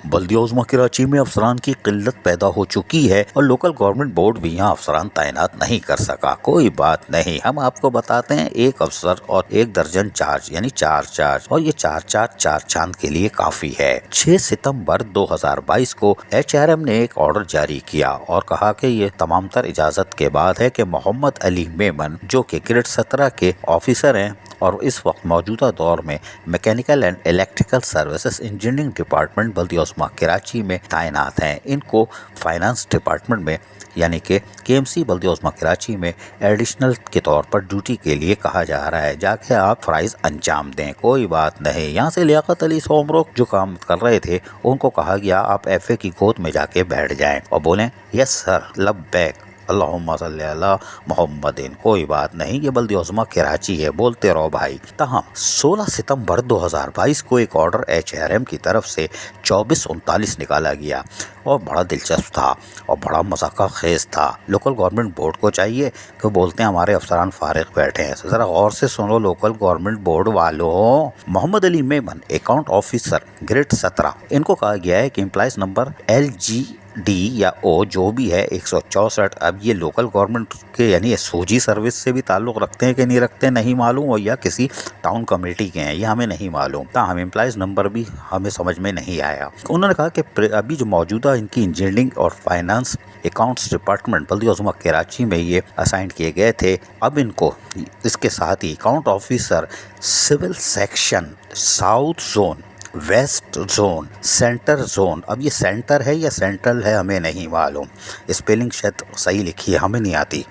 बल्दिया उज़्मा कराची में अफसरान की किल्लत पैदा हो चुकी है और लोकल गवर्नमेंट बोर्ड भी यहाँ अफसरान तैनात नहीं कर सका। कोई बात नहीं, हम आपको बताते हैं, एक अफसर और 1 दर्जन चार्ज यानी 4 चार्ज, और ये 4 चांद के लिए काफी है। 6 सितंबर 2022 को HRM ने एक ऑर्डर जारी किया और कहा कि ये तमाम तर इजाजत के बाद है कि मोहम्मद अली मेमन जो कि ग्रेड 17 के ऑफिसर हैं और इस वक्त मौजूदा दौर में mechanical and electrical services engineering department बल्दिया उज़्मा कराची में तैनात हैं। इनको फाइनेंस डिपार्टमेंट में यानी कि KMC बल्दिया उज़्मा कराची में एडिशनल के तौर पर ड्यूटी के लिए कहा जा रहा है, जाके आप फराइज अंजाम दें। कोई बात नहीं। यहाँ से लियाकत अली सोमरोक जो काम कर रहे थे उनको कहा गया आप FA की गोद में जाके बैठ जाएं और बोलें यस सर लब्बैक अल्लाहुम्मा सल्ली अला मोहम्मदिन। कोई बात नहीं, ये बल्दिया उज़्मा कराची है, बोलते रहो भाई। तहम 16 सितंबर 2022 को एक ऑर्डर HRM की तरफ से 2439 निकाला गया और बड़ा दिलचस्प था और बड़ा मज़ाक़ खेज़ था। लोकल गवर्नमेंट बोर्ड को चाहिए कि बोलते हैं हमारे अफसरान फारिग बैठे हैं। ज़रा गौर से सुनो लोकल गवर्नमेंट बोर्ड वालों। Mohammad Ali Memon account officer grade 17, इनको कहा गया है कि एम्प्लॉइज नंबर LGD या O जो भी है 164। अब ये लोकल गवर्नमेंट के यानी सोजी सर्विस से भी ताल्लुक़ रखते हैं कि नहीं रखते नहीं मालूम, और या किसी टाउन कमेटी के हैं ये हमें नहीं मालूम। हम एम्प्लॉइज नंबर भी हमें समझ में नहीं आया। उन्होंने कहा कि अभी जो मौजूदा इनकी इंजीनियरिंग और फाइनेंस अकाउंट्स डिपार्टमेंट बल्दिया उज़्मा कराची में ये असाइन किए गए थे। अब इनको इसके साथ ही account officer civil section south zone, west zone, centre zone, अब ये सेंटर है या सेंट्रल है हमें नहीं मालूम, स्पेलिंग शायद सही लिखी है हमें नहीं आती,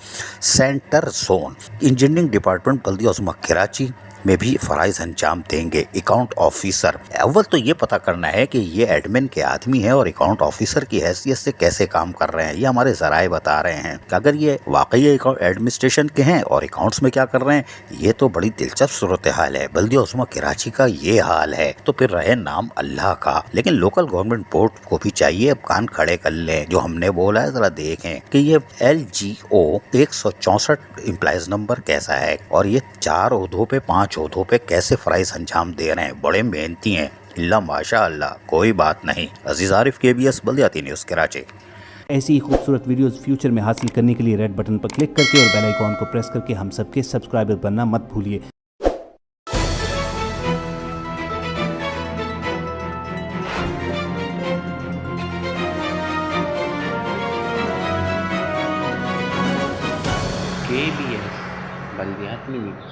सेंटर जोन इंजीनियरिंग डिपार्टमेंट बल्दिया उज़्मा कराची में भी फराइज अंजाम देंगे। अकाउंट ऑफिसर, अव्वल तो ये पता करना है कि ये एडमिन के आदमी है और अकाउंट ऑफिसर की हैसियत से कैसे काम कर रहे हैं। ये हमारे ज़राए बता रहे हैं कि अगर ये वाकई एडमिनिस्ट्रेशन के हैं और अकाउंट्स में क्या कर रहे हैं, ये तो बड़ी दिलचस्प सूरत हाल है। बल्दिया उज़्मा कराची का ये हाल है तो फिर रहे नाम अल्लाह का। लेकिन लोकल गवर्नमेंट बोर्ड को भी चाहिए अब कान खड़े कर लें, जो हमने बोला है ज़रा देखें कि ये LGO 164 एम्प्लॉइज नंबर कैसा है और ये 4 ओहदों पे 5 ओहदों पे कैसे फराइज अंजाम दे रहे हैं। बड़े मेहनती हैं, इल्ला माशा अल्लाह। कोई बात नहीं। अजीज आरिफ KBS बल्दियाती न्यूज़ कराची। ऐसी ही खूबसूरत वीडियोस फ्यूचर में हासिल करने के लिए रेड बटन पर क्लिक करके और बेल आइकॉन को प्रेस करके हम सबके सब्सक्राइबर बनना मत भूलिए। KBS बल्दियाती न्यूज़।